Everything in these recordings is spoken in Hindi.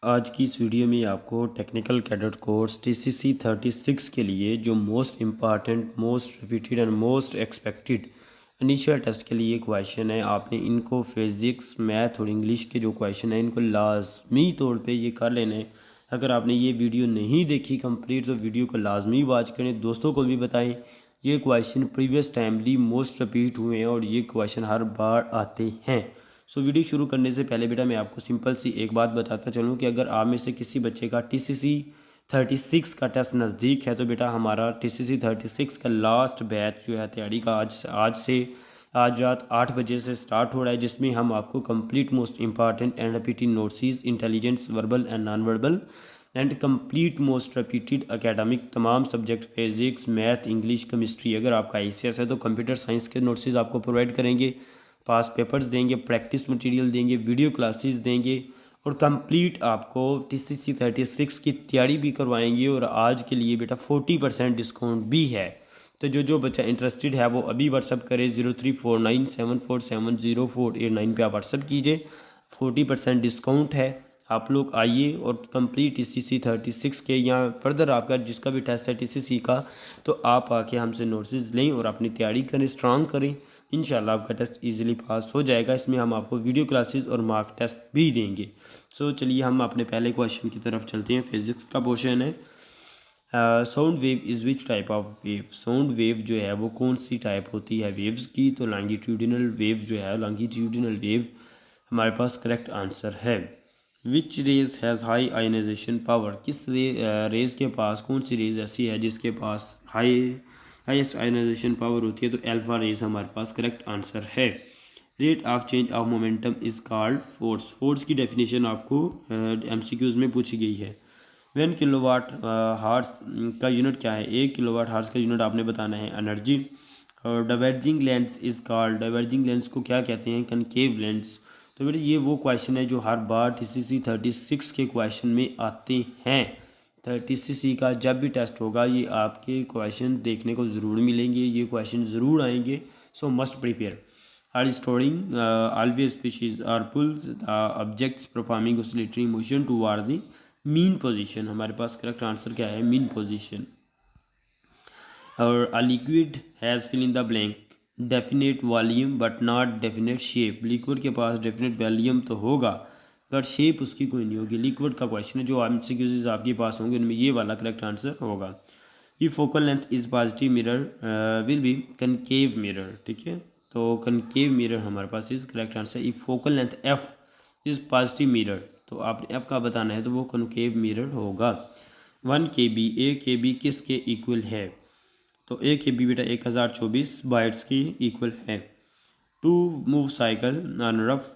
आज की इस वीडियो में आपको टेक्निकल कैडेट कोर्स टीसीसी 36 के लिए जो most important, most repeated and most expected initial test के लिए क्वेश्चन है। आपने इनको फिज़िक्स, मैथ और इंग्लिश के जो क्वेश्चन है इनको लाजमी तौर पे ये कर लेना है। अगर आपने ये वीडियो नहीं देखी कंप्लीट तो वीडियो को लाजमी वॉच करें, दोस्तों को भी बताएं। ये question previous timely most repeat हुए हैं और ये क्वेश्चन हर बार आते हैं। सो वीडियो शुरू करने से पहले बेटा मैं आपको सिंपल सी एक बात बताता चलूँ कि अगर आप में से किसी बच्चे का टीसीसी 36 का टेस्ट नज़दीक है तो बेटा हमारा टीसीसी 36 का लास्ट बैच जो है तैयारी का आज रात 8 बजे से स्टार्ट हो रहा है, जिसमें हम आपको complete most important and repeated notes, intelligence, verbal and non verbal and complete most repeated academic तमाम subject physics, math, English, chemistry, अगर आपका ICS है तो कंप्यूटर साइंस के नोट्स आपको प्रोवाइड करेंगे, पास पेपर्स देंगे, प्रैक्टिस मटेरियल देंगे, वीडियो क्लासेस देंगे और कंप्लीट आपको टीसीसी 36 की तैयारी भी करवाएंगे। और आज के लिए बेटा 40% डिस्काउंट भी है। तो जो बच्चा इंटरेस्टेड है वो अभी व्हाट्सअप करे 0349747048 पे आप व्हाट्सअप कीजिए। 40% डिस्काउंट है। आप लोग आइए और कंप्लीट टीसीसी 36 के या फर्दर आपका जिसका भी टेस्ट है टीसीसी का, तो आप आके हमसे नोट्स लें और अपनी तैयारी करें, स्ट्रांग करें। इंशाल्लाह आपका टेस्ट इजीली पास हो जाएगा। इसमें हम आपको वीडियो क्लासेस और मार्क टेस्ट भी देंगे। सो चलिए हम अपने पहले क्वेश्चन की तरफ चलते हैं। फिजिक्स का क्वेश्चन है, sound wave is which type of wave. Sound wave जो है वो कौन सी टाइप होती है वेव्स की, तो लॉन्गिट्यूडिनल वेव जो है, लॉन्गिट्यूडिनल वेव हमारे पास करेक्ट आंसर है। Which rays has high ionization power. किस रेज के पास, कौन सी रेज ऐसी है जिसके पास हाईएस्ट आयनाइजेशन पावर होती है, तो अल्फा रेज हमारे पास करेक्ट आंसर है। Rate of change of momentum is called force. Force की डेफिनेशन आपको MCQs में पूछी गई है। 1 किलोवाट हार्स का यूनिट क्या है, 1 किलोवाट हार्स का यूनिट आपने बताना है एनर्जी। और diverging lens is called, diverging lens को क्या कहते हैं, कनकेव लेंस। तो बेटा ये वो क्वेश्चन है जो हर बार टीसीसी 36 के क्वेश्चन में आते हैं। 36C का जब भी टेस्ट होगा ये आपके क्वेश्चन देखने को ज़रूर मिलेंगे, ये क्वेश्चन ज़रूर आएंगे। So must prepare. Are storing always species are pulls the objects performing oscillatory motion toward the mean position। हमारे पास करेक्ट आंसर क्या है, मीन पोजीशन। और a liquid has fill in the blank, definite volume but not definite shape. Liquid के पास डेफिनेट वॉल्यूम तो होगा बट शेप उसकी कोई नहीं होगी। लिक्विड का क्वेश्चन है, जो MCQs आपके पास होंगे उनमें ये वाला करेक्ट आंसर होगा। ये focal length is positive mirror will be concave mirror, ठीक है। तो कनकेव मिरर हमारे पास इज करेक्ट आंसर। ये focal length F is positive mirror, तो आपने F का बताना है तो वो कनकेव मिरर होगा। 1 KB, 1 KB किसके इक्वल है, तो 1 KB बेटा 1024 बाइट्स की इक्वल है। To move cycle on rough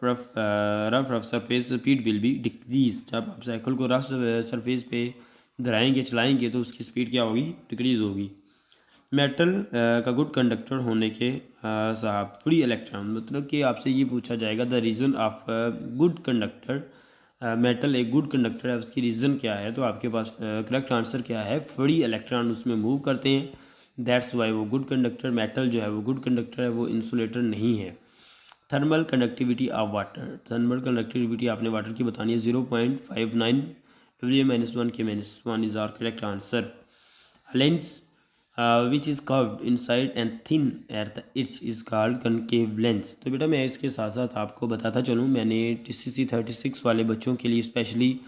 surface speed will be decrease. जब आप साइकिल को रफ सरफेस पे धराएंगे, चलाएंगे तो उसकी स्पीड क्या होगी, डिक्रीज होगी। मेटल का गुड कंडक्टर होने के साहब फ्री इलेक्ट्रॉन, मतलब कि आपसे ये पूछा जाएगा the reason of good conductor. Metal एक गुड कंडक्टर है, उसकी रीज़न क्या है, तो आपके पास करेक्ट आंसर क्या है, फ्री इलेक्ट्रॉन उसमें मूव करते हैं। दैट्स वाई वो गुड कंडक्टर, मेटल जो है वो गुड कंडक्टर है, वो इंसुलेटर नहीं है। Thermal conductivity of water, thermal conductivity आपने वाटर की बतानी है 0.59 W-1 K-1 is are correct answer. Lens which is curved inside and thin at the edge is called concave lens। तो बेटा मैं इसके साथ साथ आपको बताता चलूँ, मैंने TCC 36 वाले बच्चों के लिए स्पेशली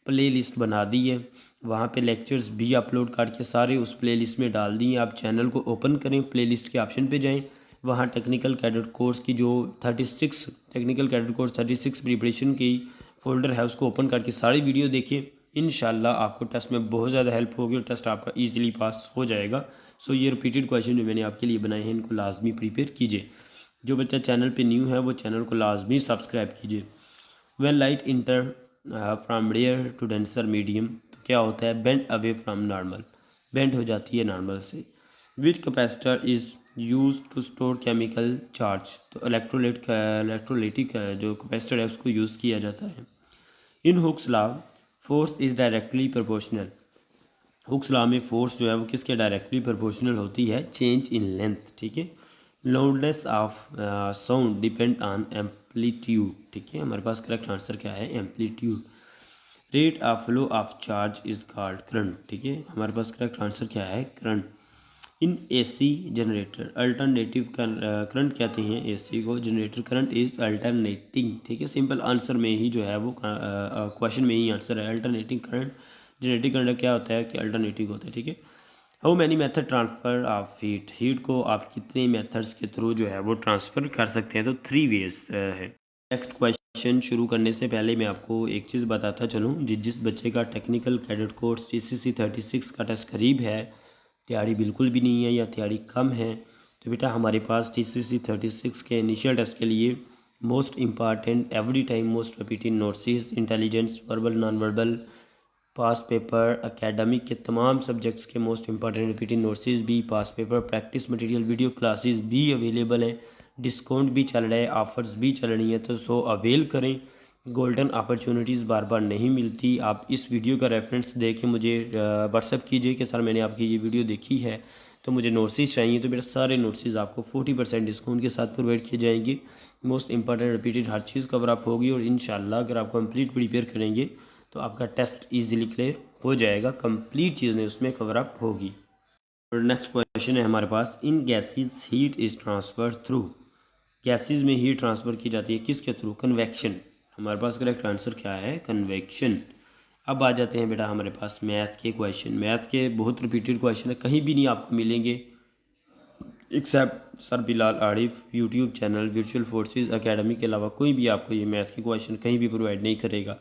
प्ले लिस्ट बना दी है। वहाँ पे लेक्चर्स भी अपलोड करके सारे उस प्ले लिस्ट में डाल दिए। आप चैनल को ओपन करें, प्ले लिस्ट के ऑप्शन पे जाएँ, वहाँ टेक्निकल कैडेट कोर्स की जो 36 टेक्निकल कैडेट कोर्स 36 प्रिपरेशन की फोल्डर है उसको ओपन करके सारी वीडियो देखिए। इंशाल्लाह आपको टेस्ट में बहुत ज़्यादा हेल्प होगी और टेस्ट आपका इजीली पास हो जाएगा। सो ये रिपीटेड क्वेश्चन जो मैंने आपके लिए बनाए हैं इनको लाजमी प्रिपेयर कीजिए। जो बच्चा चैनल पे न्यू है वो चैनल को लाजमी सब्सक्राइब कीजिए। When light enter from rare to denser medium, तो क्या होता है, bend away from normal, bend हो जाती है नॉर्मल से। Which capacitor is use to store chemical charge, तो इलेक्ट्रोलाइटिक जो कैपेसिटर है उसको यूज़ किया जाता है। In Hooke's law force is directly proportional, Hooke's law में फोर्स जो है वो किसके डायरेक्टली प्रोपोर्शनल होती है, चेंज इन लेंथ, ठीक है। Loudness of sound depend on amplitude, ठीक है। हमारे पास करेक्ट आंसर क्या है, amplitude. Rate of flow of charge is called current. ठीक है, हमारे पास करेक्ट आंसर क्या है, current. In AC generator alternative current कहते हैं एसी को, जनरेटर करंट इज अल्टरनेटिंग। ठीक है, सिंपल आंसर में ही जो है वो क्वेश्चन में ही आंसर है, अल्टरनेटिंग करंट। जनरेटिंग करंट क्या होता है कि अल्टरनेटिव होता है। ठीक है, how many method transfer of heat, heat को आप कितने मेथड्स के थ्रू जो है वो ट्रांसफ़र कर सकते हैं, तो 3 वेज है। नेक्स्ट क्वेश्चन शुरू करने से पहले मैं आपको एक चीज़ बताता चलूँ, जिस बच्चे का टेक्निकल कैडेट कोर्स TCC 36 का टेस्ट करीब है, तैयारी बिल्कुल भी नहीं है या तैयारी कम है, तो बेटा हमारे पास TCC 36 के इनिशियल टेस्ट के लिए most important every time most repeated notes, intelligence, verbal, non verbal, past paper, academic के तमाम सब्जेक्ट्स के मोस्ट इंपॉर्टेंट रिपीटेड नोट्स भी, past paper, practice material, video classes भी अवेलेबल हैं, डिस्काउंट भी चल रहा है, ऑफ़र्स भी चल रही हैं, तो सो अवेल करें। गोल्डन अपॉर्चुनिटीज़ बार बार नहीं मिलती। आप इस वीडियो का रेफरेंस दे के मुझे व्हाट्सअप कीजिए कि सर मैंने आपकी ये वीडियो देखी है तो मुझे नोट्स चाहिए, तो मेरे सारे नोट्स आपको 40% डिस्काउंट के साथ प्रोवाइड किए जाएंगे। मोस्ट इंपॉर्टेंट रिपीटेड हर चीज़ कवर अप होगी और इंशाल्लाह अगर आप कंप्लीट प्रिपेयर करेंगे तो आपका टेस्ट इजीली क्लियर हो जाएगा, कंप्लीट चीज़ें उसमें कवर अप होगी। और नेक्स्ट क्वेश्चन है हमारे पास, in gases heat is transfer through, gases में हीट ट्रांसफ़र की जाती है किसके थ्रू, कन्वेक्शन। हमारे पास करेक्ट आंसर क्या है, कन्वेक्शन। अब आ जाते हैं बेटा हमारे पास मैथ के क्वेश्चन। मैथ के बहुत रिपीटेड क्वेश्चन है, कहीं भी नहीं आपको मिलेंगे except sir Bilal Arif YouTube channel virtual forces academy के अलावा कोई भी आपको ये मैथ के क्वेश्चन कहीं भी प्रोवाइड नहीं करेगा।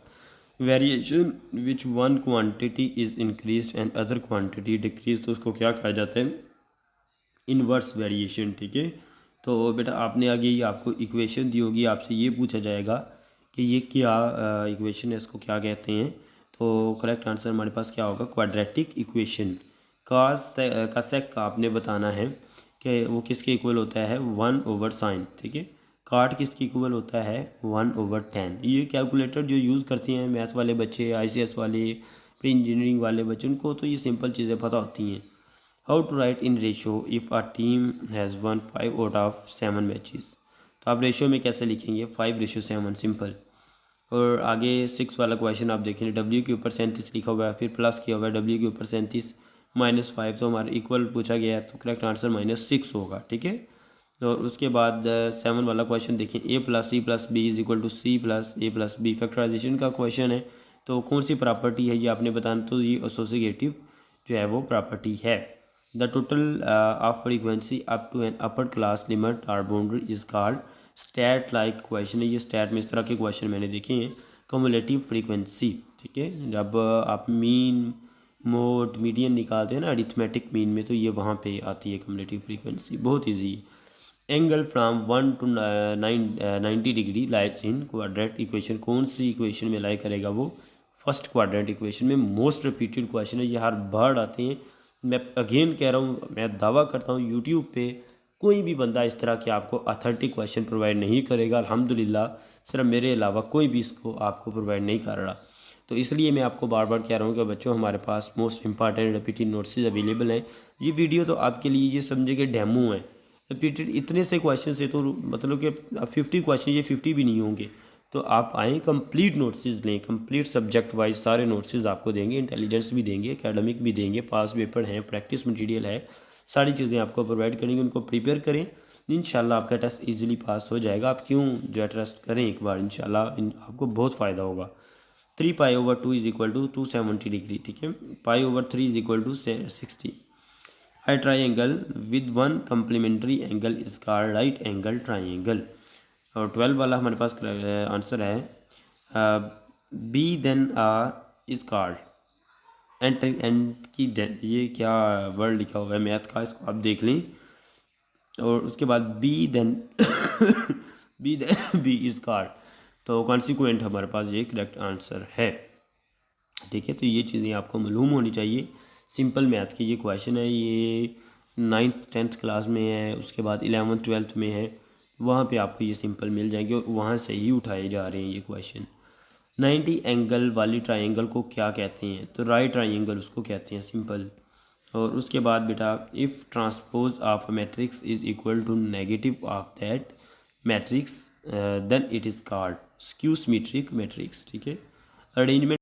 Variation which one quantity is increase and other quantity decrease, तो उसको क्या कहा जाता है, इन्वर्स वेरिएशन। ठीक है, तो बेटा आपने आगे ये आपको इक्वेशन दी होगी, आपसे ये पूछा जाएगा कि ये क्या इक्वेशन है, इसको क्या कहते हैं, तो करेक्ट आंसर हमारे पास क्या होगा, क्वाड्रेटिक इक्वेशन। का सेक का आपने बताना है कि वो किसके इक्वल होता है, 1/sin। ठीक है, काट किसके इक्वल होता है, 1/10। ये कैलकुलेटर जो यूज़ करते हैं मैथ वाले बच्चे, ICS वाले, प्री इंजीनियरिंग वाले बच्चे, उनको तो ये सिंपल चीज़ें पता होती हैं। How to write in ratio if a team has one 5/7 matches, तो आप रेशो में कैसे लिखेंगे, 5/7, सिंपल। और आगे 6 वाला क्वेश्चन आप देखेंगे, W के ऊपर 37 लिखा हुआ है, फिर प्लस किया हुआ है, W के ऊपर 37 -5, तो हमारे इक्वल पूछा गया है, तो करेक्ट आंसर -6 होगा। ठीक है, और उसके बाद 7 वाला क्वेश्चन देखिए, A + C + B = C + A + B, factorisation का क्वेश्चन है, तो कौन सी प्रॉपर्टी है ये आपने बताना, तो ये एसोसिएटिव जो है वो प्रॉपर्टी है। The total of frequency up to an upper class limit are boundary is called, stat like question है ये, स्टैट में इस तरह के क्वेश्चन मैंने देखे हैं। कम्युलेटिव फ्रीक्वेंसी, ठीक है, जब आप मीन मोड मीडियन निकालते हैं ना अरिथमेटिक मीन में, तो ये वहाँ पे आती है कम्युलेटिव फ्रीक्वेंसी, बहुत ईजी है। Angle from 1 to 90 degree lies in quadrant equation, कौन सी इक्वेशन में लाई करेगा वो, फर्स्ट क्वाड्रेंट इक्वेशन में। मोस्ट रिपीटेड क्वेश्चन है ये, हर बार आते हैं। मैं अगेन कह रहा हूँ, मैं दावा करता हूँ यूट्यूब पे कोई भी बंदा इस तरह के आपको अथेंटिक क्वेश्चन प्रोवाइड नहीं करेगा, अल्हम्दुलिल्लाह सिर्फ मेरे अलावा कोई भी इसको आपको प्रोवाइड नहीं कर रहा। तो इसलिए मैं आपको बार बार कह रहा हूँ कि बच्चों हमारे पास most important repeated notes available हैं। ये वीडियो तो आपके लिए ये समझे कि डेमो है, रिपीटेड इतने से क्वेश्चन से तो मतलब कि 50 क्वेश्चन, ये 50 भी नहीं होंगे। तो आप आएँ, कंप्लीट नोट्स लें, कंप्लीट सब्जेक्ट वाइज सारे नोट्स आपको देंगे, इंटेलिजेंस भी देंगे, एकेडमिक भी देंगे, पास पेपर हैं, प्रैक्टिस मटेरियल है, सारी चीज़ें आपको प्रोवाइड करेंगे। उनको प्रिपेयर करें, इंशाल्लाह आपका टेस्ट इजीली पास हो जाएगा। आप क्यों जो है ट्रस्ट करें एक बार, इंशाल्लाह आपको बहुत फ़ायदा होगा। 3π/2 = 270 डिग्री, ठीक है, π/3 = 60। A triangle with one complementary angle is called right angle triangle। और 12 वाला हमारे पास आंसर है, B then A is called and की ये क्या वर्ड लिखा हुआ है मैथ का, इसको आप देख लें। और उसके बाद B then B is called, तो कॉन्सिक्वेंट हमारे पास ये करेक्ट आंसर है। ठीक है, तो ये चीज़ें आपको मालूम होनी चाहिए। सिंपल मैथ के ये क्वेश्चन है, ये 9th 10th क्लास में है, उसके बाद 11th 12th में है, वहाँ पे आपको ये सिंपल मिल जाएंगे और वहाँ से ही उठाए जा रहे हैं ये क्वेश्चन। 90 एंगल वाली ट्राइंगल को क्या कहते हैं, तो राइट ट्राइंगल उसको कहते हैं, सिंपल। और उसके बाद बेटा, if transpose of matrix is equal to negative of that matrix then it is called skew symmetric matrix. ठीक है, अरेंजमेंट